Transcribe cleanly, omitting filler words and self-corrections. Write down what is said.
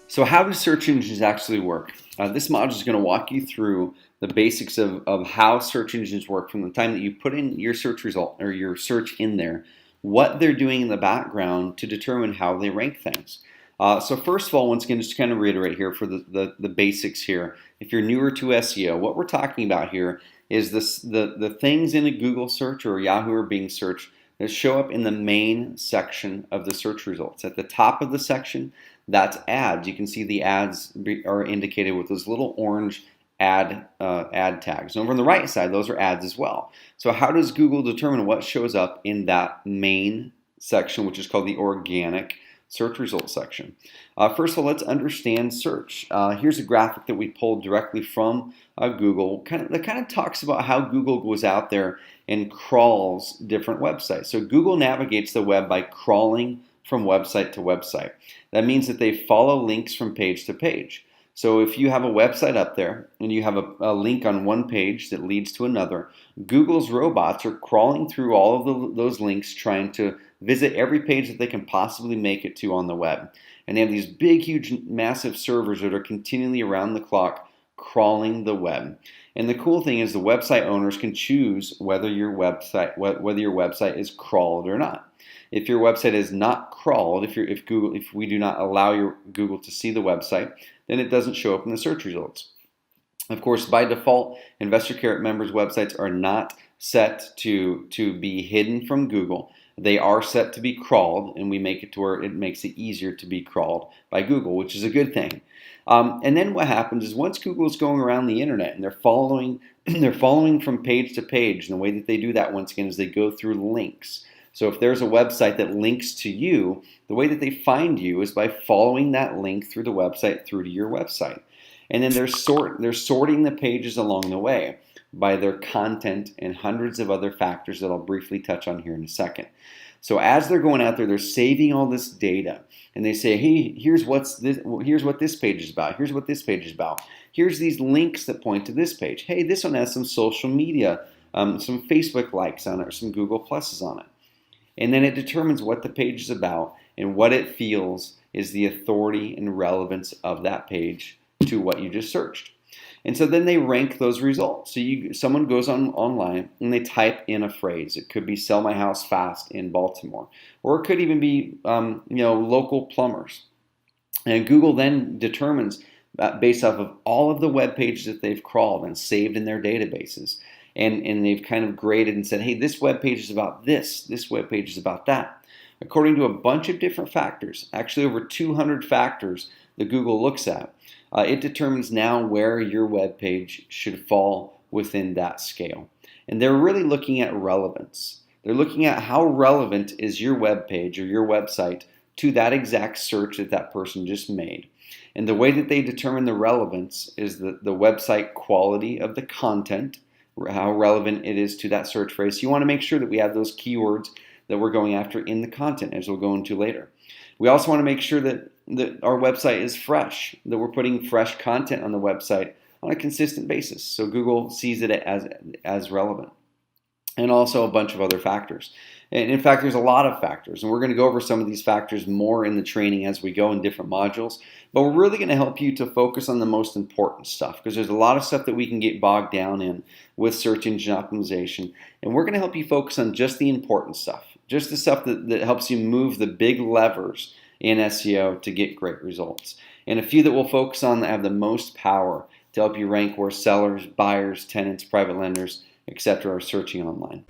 So how do search engines actually work? This module is going to walk you through the basics of how search engines work from the time that you put in your search result or your search in there, what they're doing in the background to determine how they rank things. So first of all, once again, just to kind of reiterate here for the basics here. If you're newer to SEO, what we're talking about here is the things in a Google search or Yahoo or Bing search that show up in the main section of the search results. At the top of the section, that's ads. You can see the ads are indicated with those little orange ad tags. And over on the right side, those are ads as well. So how does Google determine what shows up in that main section, which is called the organic search results section? First of all, let's understand search. Here's a graphic that we pulled directly from Google. That kind of talks about how Google goes out there and crawls different websites. So Google navigates the web by crawling from website to website. That means that they follow links from page to page. So if you have a website up there and you have a link on one page that leads to another, Google's robots are crawling through all of those links trying to visit every page that they can possibly make it to on the web. And they have these big, huge, massive servers that are continually around the clock crawling the web. And the cool thing is the website owners can choose whether your website is crawled or not. If your website is not crawled, if we do not allow your Google to see the website, then it doesn't show up in the search results. Of course, by default, InvestorCarrot members' websites are not set to be hidden from Google. They are set to be crawled, and we make it to where it makes it easier to be crawled by Google, which is a good thing. And then what happens is once Google is going around the internet and they're following from page to page, and the way that they do that once again is they go through links. So if there's a website that links to you, the way that they find you is by following that link through the website through to your website. And then they're sorting the pages along the way by their content and hundreds of other factors that I'll briefly touch on here in a second. So as they're going out there, they're saving all this data, and they say, hey, here's what this page is about. Here's what this page is about. Here's these links that point to this page. Hey, this one has some social media, some Facebook likes on it, or some Google Pluses on it. And then it determines what the page is about and what it feels is the authority and relevance of that page to what you just searched. And so then they rank those results. So someone goes online and they type in a phrase. It could be "sell my house fast in Baltimore," or it could even be local plumbers. And Google then determines based off of all of the web pages that they've crawled and saved in their databases. And they've kind of graded and said, hey, this web page is about this web page is about that. According to a bunch of different factors, actually over 200 factors that Google looks at, it determines now where your web page should fall within that scale. And they're really looking at relevance. They're looking at how relevant is your web page or your website to that exact search that person just made. And the way that they determine the relevance is the website quality of the content, how relevant it is to that search phrase. So you want to make sure that we have those keywords that we're going after in the content, as we'll go into later. We also want to make sure that our website is fresh, that we're putting fresh content on the website on a consistent basis, so Google sees it as relevant. And also a bunch of other factors. And in fact, there's a lot of factors, and we're going to go over some of these factors more in the training as we go in different modules. But we're really going to help you to focus on the most important stuff, because there's a lot of stuff that we can get bogged down in with search engine optimization. And we're going to help you focus on just the important stuff, just the stuff that helps you move the big levers in SEO to get great results. And a few that we'll focus on that have the most power to help you rank where sellers, buyers, tenants, private lenders, etc. are searching online.